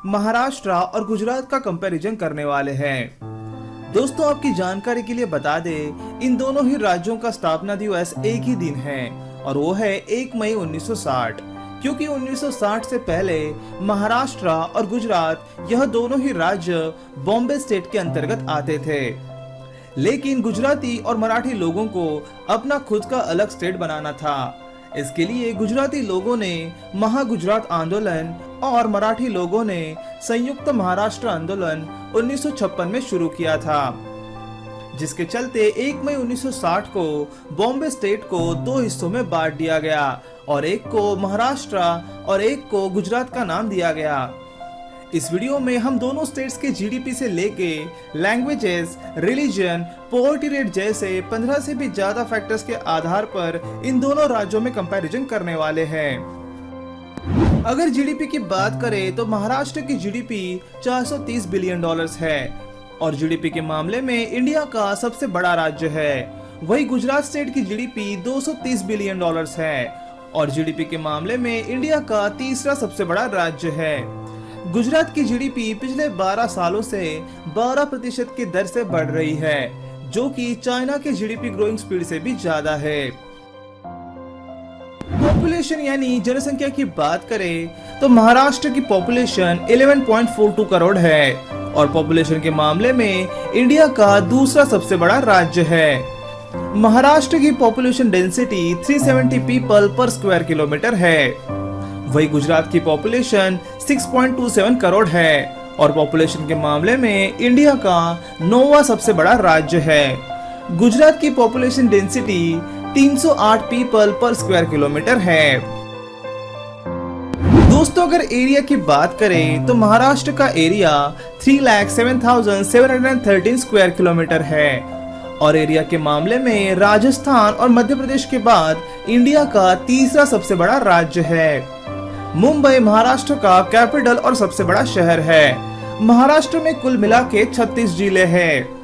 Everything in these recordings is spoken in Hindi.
महाराष्ट्र और गुजरात का कंपैरिजन करने वाले हैं। दोस्तों, आपकी जानकारी के लिए बता दें, इन दोनों ही राज्यों का स्थापना दिवस एक ही दिन है और वो है 1 मई 1960। क्योंकि 1960 से पहले महाराष्ट्र और गुजरात यह दोनों ही राज्य बॉम्बे स्टेट के अंतर्गत आते थे, लेकिन गुजराती और मराठी लोगों को अपना खुद का अलग स्टेट बनाना था। इसके लिए गुजराती लोगों ने महागुजरात आंदोलन और मराठी लोगों ने संयुक्त महाराष्ट्र आंदोलन 1956 में शुरू किया था, जिसके चलते 1 मई 1960 को बॉम्बे स्टेट को दो हिस्सों में बांट दिया गया और एक को महाराष्ट्र और एक को गुजरात का नाम दिया गया। इस वीडियो में हम दोनों स्टेट्स के जीडीपी से लेके लैंग्वेजेस, रिलीजन, पॉवर्टी रेट जैसे 15 से भी ज्यादा फैक्टर्स के आधार पर इन दोनों राज्यों में कंपैरिजन करने वाले हैं। अगर जीडीपी की बात करें तो महाराष्ट्र की जीडीपी 430 बिलियन डॉलर्स है और जीडीपी के मामले में इंडिया का सबसे बड़ा राज्य है। वही गुजरात स्टेट की जीडीपी 230 बिलियन डॉलर्स है और जीडीपी के मामले में इंडिया का तीसरा सबसे बड़ा राज्य है। गुजरात की जीडीपी पिछले 12 सालों से 12% की दर से बढ़ रही है, जो कि चाइना के जीडीपी ग्रोइंग स्पीड से भी ज्यादा है। पॉपुलेशन यानी जनसंख्या की बात करें तो महाराष्ट्र की पॉपुलेशन 11.42 करोड़ है और पॉपुलेशन के मामले में इंडिया का दूसरा सबसे बड़ा राज्य है। महाराष्ट्र की पॉपुलेशन डेंसिटी 370 पीपल पर स्क्वायर किलोमीटर है। वही गुजरात की पॉपुलेशन 6.27 करोड़ है और पॉपुलेशन के मामले में इंडिया का 9वां सबसे बड़ा राज्य है। गुजरात की पॉपुलेशन डेंसिटी 308 पीपल पर स्क्वायर किलोमीटर है। दोस्तों, अगर एरिया की बात करें तो महाराष्ट्र का एरिया 3,07,713 स्क्वायर किलोमीटर है और एरिया के मामले में राजस्थान और मध्य प्रदेश के बाद इंडिया का तीसरा सबसे बड़ा राज्य है। मुंबई महाराष्ट्र का कैपिटल और सबसे बड़ा शहर है। महाराष्ट्र में कुल मिला के 36 जिले हैं।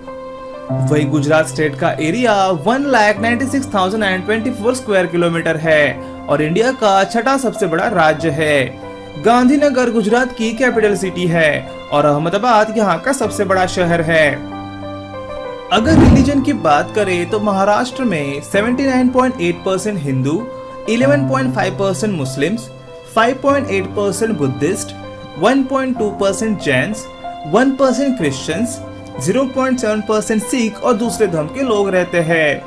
वही गुजरात स्टेट का एरिया 1,96,024 स्क्वायर किलोमीटर है और इंडिया का छठा सबसे बड़ा राज्य है। गांधीनगर गुजरात की कैपिटल सिटी है और अहमदाबाद यहाँ का सबसे बड़ा शहर है। अगर रिलीजन की बात करें तो महाराष्ट्र में 79.8% Hindu, 11.5% Muslims, 5.8% Buddhist, 1.2% Jains, 1% Christians, 0.7% Sikh और दूसरे धर्म के लोग रहते हैं।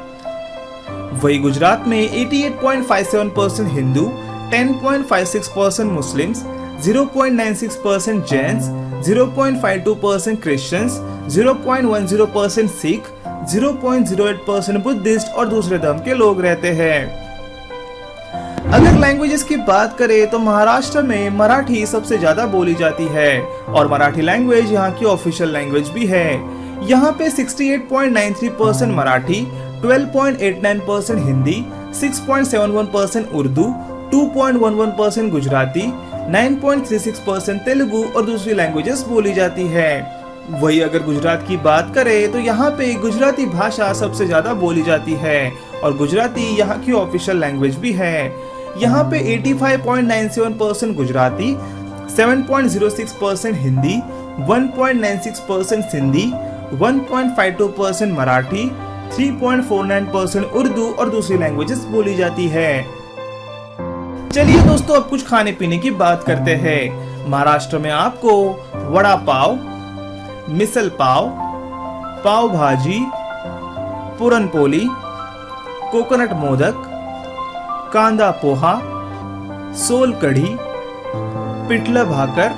वही गुजरात में 88.57% Hindu, 10.56% Muslims, 0.96% Jains, 0.52% Christians, 0.10% Sikh, 0.08% Buddhist और दूसरे धर्म के लोग रहते हैं। अगर लैंग्वेजेस की बात करें तो महाराष्ट्र में मराठी सबसे ज्यादा बोली जाती है और मराठी लैंग्वेज यहाँ की ऑफिशियल लैंग्वेज भी है। यहाँ पे 68.93% मराठी, 12.89% हिंदी, 6.71% उर्दू, 2.11% गुजराती, 9.36% तेलुगु और दूसरी लैंग्वेजेस बोली जाती है। वही अगर गुजरात की बात करें तो यहाँ पे गुजराती भाषा सबसे ज्यादा बोली जाती है और गुजराती यहाँ की ऑफिशियल लैंग्वेज भी है। यहाँ पे 85.97% गुजराती, 7.06% हिंदी, 1.96% सिंधी, 1.52% मराठी, 3.49% उर्दू और दूसरी लैंग्वेजेस बोली जाती है। चलिए दोस्तों, अब कुछ खाने पीने की बात करते हैं। महाराष्ट्र में आपको वड़ा पाव, मिसल पाव, पाव भाजी, पुरणपोली, कोकोनट मोदक, कांदा पोहा, सोल कढ़ी, पिठलं भाकर,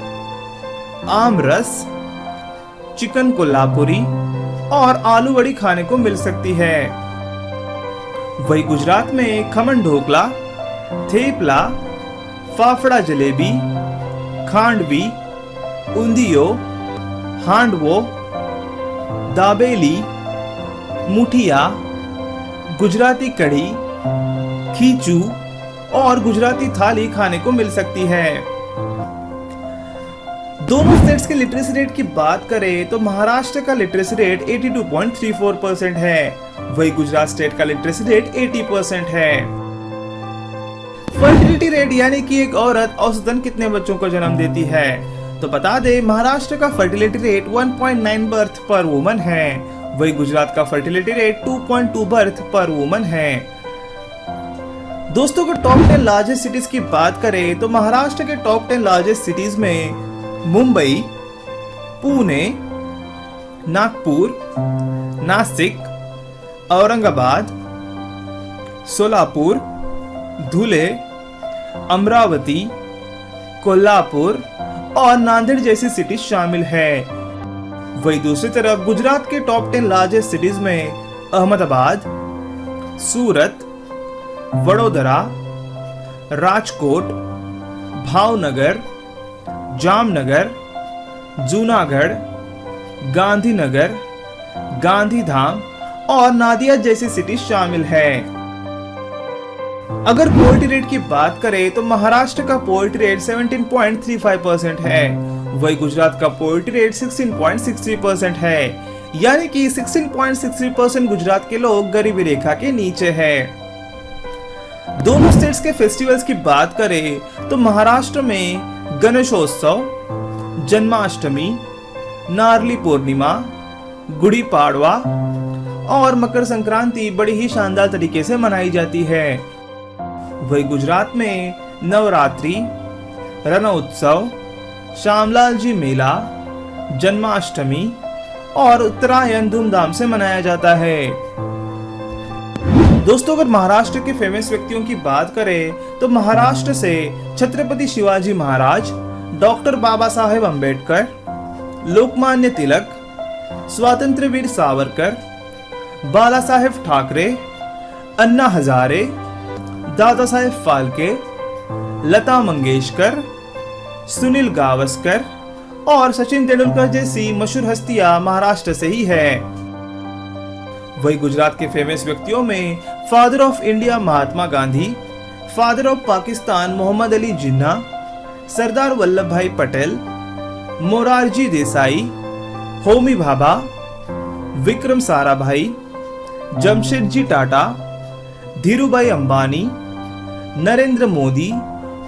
आम रस, चिकन कोल्हापुरी और आलू वड़ी खाने को मिल सकती है। वही गुजरात में खमन ढोकला, थेपला, फाफड़ा जलेबी, खांडवी, उंदियो, हांडवो, दाबेली, मुठिया, गुजराती कढ़ी, खीचू और गुजराती थाली खाने को मिल सकती है। दोनों स्टेट्स के लिटरेसी रेट की बात करें तो महाराष्ट्र का लिटरेसी रेट 82.34% है, वही गुजरात स्टेट का लिटरेसी रेट 80% है। फर्टिलिटी रेट यानी कि एक औरत औसतन कितने बच्चों को जन्म देती है, तो बता दे महाराष्ट्र का फर्टिलिटी रेट 1.9 बर्थ पर वुमन है, वही गुजरात का फर्टिलिटी रेट 2.2 बर्थ पर वुमन है। दोस्तों को टॉप 10 लार्जेस्ट सिटीज की बात करें तो महाराष्ट्र के टॉप 10 लार्जेस्ट सिटीज में मुंबई, पुणे, नागपुर, नासिक, औरंगाबाद, सोलापुर, धुले, अमरावती, कोल्हापुर और नांदेड़ जैसी सिटीज शामिल है। वही दूसरी तरफ गुजरात के टॉप 10 लार्जेस्ट सिटीज में अहमदाबाद, सूरत, वडोदरा, राजकोट, भावनगर, जामनगर, जूनागढ़, गांधीनगर, गांधीधाम और नादिया जैसी सिटीज शामिल है। अगर पोवर्टी रेट की बात करें तो महाराष्ट्र का पोवर्टी रेट 17.35% है, वही गुजरात का पोवर्टी रेट 16.63% है, यानी कि 16.63% गुजरात के लोग गरीबी रेखा के नीचे है। दोनों स्टेट्स के फेस्टिवल्स की बात करें तो महाराष्ट्र में गणेशोत्सव, जन्माष्टमी, नारली पूर्णिमा, गुड़ी पाड़वा और मकर संक्रांति बड़ी ही शानदार तरीके से मनाई जाती है। वही गुजरात में नवरात्रि, रणोत्सव, श्यामलाल जी मेला, जन्माष्टमी और उत्तरायण धूमधाम से मनाया जाता है। दोस्तों अगर महाराष्ट्र के फेमस व्यक्तियों की बात करें तो महाराष्ट्र से छत्रपति शिवाजी महाराज, डॉक्टर बाबा साहेब अम्बेडकर, लोकमान्य तिलक, स्वातंत्र्य वीर सावरकर, बाला साहेब ठाकरे, अन्ना हजारे, दादा साहेब फाल्के, लता मंगेशकर, सुनील गावस्कर और सचिन तेंदुलकर जैसी मशहूर हस्तियां महाराष्ट्र से ही है। वही गुजरात के फेमस व्यक्तियों में father of India Mahatma Gandhi, father of Pakistan Mohammad Ali Jinnah, Sardar Vallabh Bhai Patel, Morarji Desai, Homi Bhabha, Vikram Sarabhai, Jamshedji Tata, Dhirubhai Ambani, Narendra Modi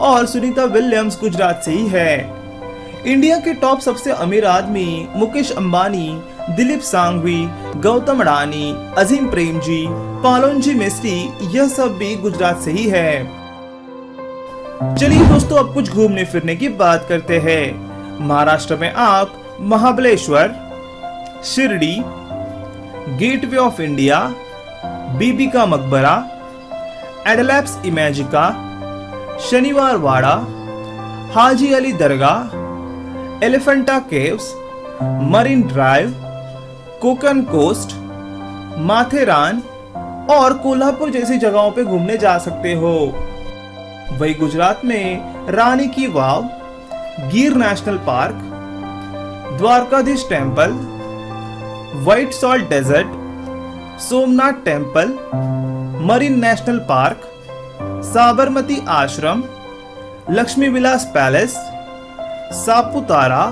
और सुनीता विलियम्स गुजरात से ही है। इंडिया के टॉप सबसे अमीर आदमी मुकेश अंबानी, दिलीप सांघवी, गौतम अडानी, अजीम प्रेमजी, पालोनजी मिस्त्री, यह सब भी गुजरात से ही है। चलिए दोस्तों अब कुछ घूमने फिरने की बात करते हैं। महाराष्ट्र में आप Mahabaleshwar, Shirdi, Gateway of India, Bibi ka Maqbara, Adlabs Imagica, Shaniwar Wada, Haji Ali Dargah, Elephanta caves, Marine Drive, Konkan coast, Matheran और कोल्हापुर जैसी जगहों पे घूमने जा सकते हो। वही गुजरात में रानी ki Vav, Gir national park, Dwarkadhish temple, white salt desert, Somnath temple, marine national park, Sabarmati ashram, Lakshmi Vilas palace, Saputara,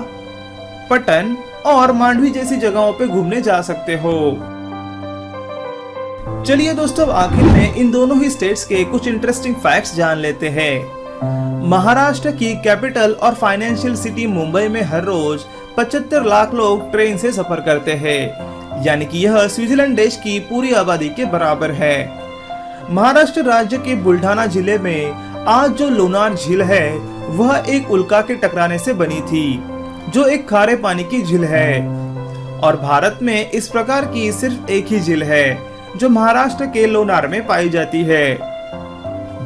Patan और मांडवी जैसी जगहों पे घूमने जा सकते हो। चलिए दोस्तों आखिर में इन दोनों ही स्टेट्स के कुछ इंटरेस्टिंग फैक्ट्स जान लेते हैं। महाराष्ट्र की कैपिटल और फाइनेंशियल सिटी मुंबई में हर रोज 75 लाख लोग ट्रेन से सफर करते हैं, यानी कि यह स्विट्जरलैंड देश की पूरी आबादी के बराबर है। महाराष्ट्र राज्य के बुल्ढाना जिले में आज जो लोनार झील है वह एक उल्का के टकराने से बनी थी, जो एक खारे पानी की झील है और भारत में इस प्रकार की सिर्फ एक ही झील है जो महाराष्ट्र के लोनार में पाई जाती है।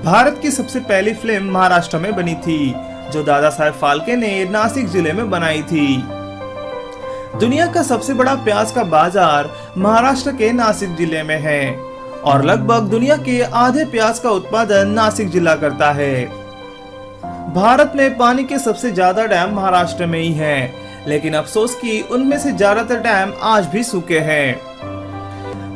भारत की सबसे पहली फिल्म महाराष्ट्र में बनी थी, जो दादा साहेब फाल्के ने नासिक जिले में बनाई थी। दुनिया का सबसे बड़ा प्याज का बाजार महाराष्ट्र के नासिक जिले में है और लगभग दुनिया के आधे प्याज का उत्पादन नासिक जिला करता है। भारत में पानी के सबसे ज्यादा डैम महाराष्ट्र में ही हैं, लेकिन अफसोस कि उनमें से ज्यादातर डैम आज भी सूखे हैं।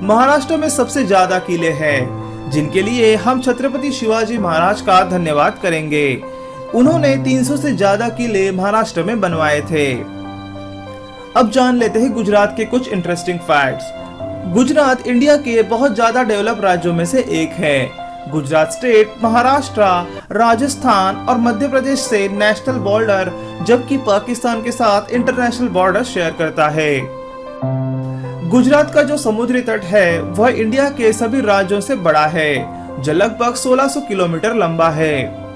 महाराष्ट्र में सबसे ज्यादा किले हैं, जिनके लिए हम छत्रपति शिवाजी महाराज का धन्यवाद करेंगे। उन्होंने 300 से ज्यादा किले महाराष्ट्र में बनवाए थे। अब जान लेते हैं गुजरात के कुछ इंटरेस्टिंग फैक्ट्स। गुजरात इंडिया के बहुत ज्यादा डेवलप राज्यों में से एक है। गुजरात स्टेट महाराष्ट्र, राजस्थान और मध्य प्रदेश से नेशनल बॉर्डर जबकि पाकिस्तान के साथ इंटरनेशनल बॉर्डर शेयर करता है। गुजरात का जो समुद्री तट है वह इंडिया के सभी राज्यों से बड़ा है, जो लगभग 1600 किलोमीटर लंबा है।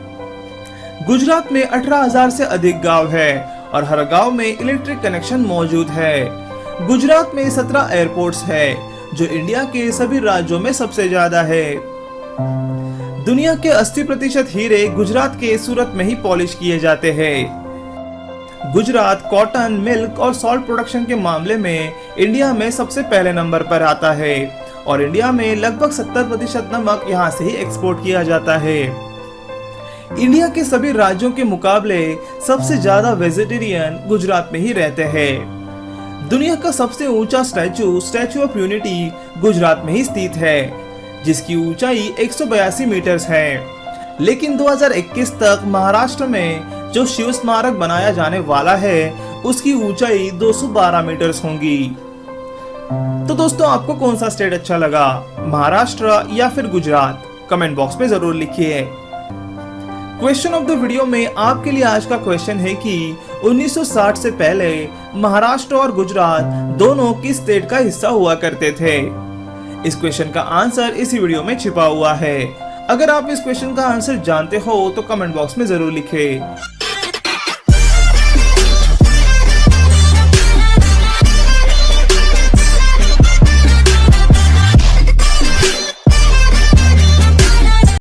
गुजरात में 18,000 से अधिक गांव है और हर गांव में इलेक्ट्रिक कनेक्शन मौजूद है। गुजरात में 17 एयरपोर्ट्स है, जो इंडिया के सभी राज्यों में सबसे ज्यादा है। दुनिया के 80% हीरे गुजरात के सूरत में ही पॉलिश किए जाते हैं। गुजरात कॉटन, मिल्क और सॉल्ट प्रोडक्शन के मामले में इंडिया में सबसे पहले नंबर पर आता है और इंडिया में लगभग 70% नमक यहाँ से ही एक्सपोर्ट किया जाता है। इंडिया के सभी राज्यों के मुकाबले सबसे ज्यादा वेजिटेरियन गुजरात में ही रहते हैं। दुनिया का सबसे ऊंचा स्टैचू ऑफ यूनिटी गुजरात में ही स्थित है, जिसकी ऊंचाई 182 मीटर्स है। लेकिन 2021 तक महाराष्ट्र में जो शिव स्मारक बनाया जाने वाला है उसकी ऊंचाई 212 मीटर्स होंगी। तो दोस्तों, आपको कौन सा स्टेट अच्छा लगा, महाराष्ट्र या फिर गुजरात? कमेंट बॉक्स में जरूर लिखिए। क्वेश्चन ऑफ द वीडियो में आपके लिए आज का क्वेश्चन है कि 1960 से पहले महाराष्ट्र और गुजरात दोनों किस स्टेट का हिस्सा हुआ करते थे? इस क्वेश्चन का आंसर इसी वीडियो में छिपा हुआ है। अगर आप इस क्वेश्चन का आंसर जानते हो तो कमेंट बॉक्स में जरूर लिखें।